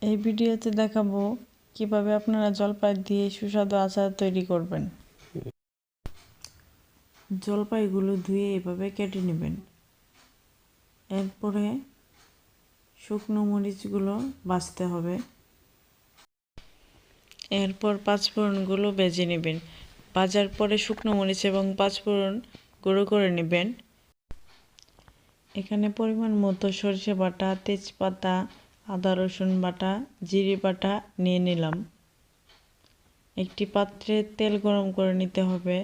এই ভিডিওতে দেখাবো কিভাবে আপনারা জলপাই দিয়ে সুস্বাদু আচার তৈরি করবেন। জলপাইগুলো ধুয়ে এভাবে কেটে নেবেন। এরপরে শুকনো মরিচগুলো ভাজতে হবে। এরপর পাঁচফোড়নগুলো ভেজে নেবেন। ভাজার পরে শুকনো মরিচ এবং পাঁচফোড়ন গুঁড়ো করে নেবেন। এখানে পরিমাণ মতো সরিষা বাটা, তেজপাতা, আদা রসুন বাটা, জিরে বাটা নিয়ে নিলাম। একটি পাত্রে তেল গরম করে নিতে হবে।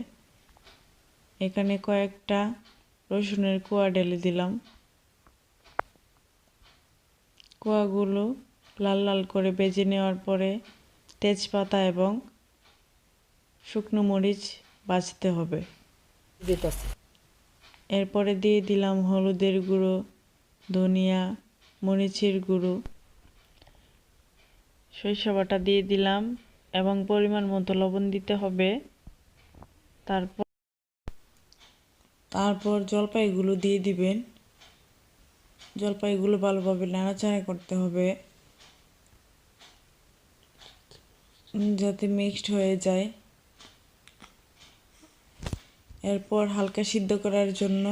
এখানে কয়েকটা রসুনের কোয়া ঢেলে দিলাম। কোয়াগুলো লাল লাল করে ভেজে নেওয়ার পরে তেজপাতা এবং শুকনো মরিচ ভাজতে হবে। এরপরে দিয়ে দিলাম হলুদের গুঁড়ো, ধনিয়া, মরিচের গুঁড়ো, সরিষা বাটা দিয়ে দিলাম এবং পরিমাণ মতো লবণ দিতে হবে। তারপর জলপাইগুলো দিয়ে দিবেন। জলপাইগুলো ভালোভাবে নাড়াচাড়া করতে হবে যাতে মিক্সড হয়ে যায়। এরপর হালকা সিদ্ধ করার জন্য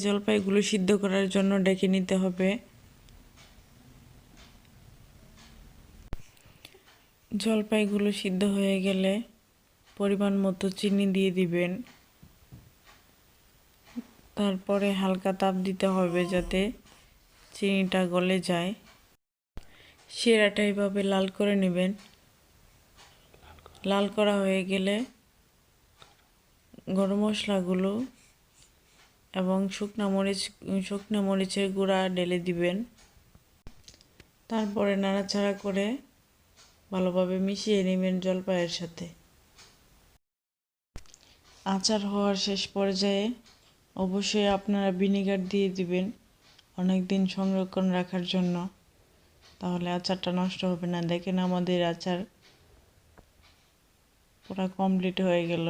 জলপাইগুলো সিদ্ধ করার জন্য ডেকে নিতে হবে। জলপাইগুলো সিদ্ধ হয়ে গেলে পরিমাণ মতো চিনি দিয়ে দিবেন। তারপরে হালকা তাপ দিতে হবে যাতে চিনিটা গলে যায়। শিরাটা এভাবে লাল করে নেবেন। লাল করা হয়ে গেলে গরম মশলাগুলো এবং শুকনো মরিচের গুঁড়া ঢেলে দিবেন। তারপরে নাড়াচাড়া করে ভালোভাবে মিশিয়ে নেবেন জলপাইয়ের সাথে। আচার হওয়ার শেষ পর্যায়ে অবশ্যই আপনারা ভিনেগার দিয়ে দিবেন অনেক দিন সংরক্ষণ রাখার জন্য, তাহলে আচারটা নষ্ট হবে না। দেখেন আমাদের আচার পুরো কমপ্লিট হয়ে গেল।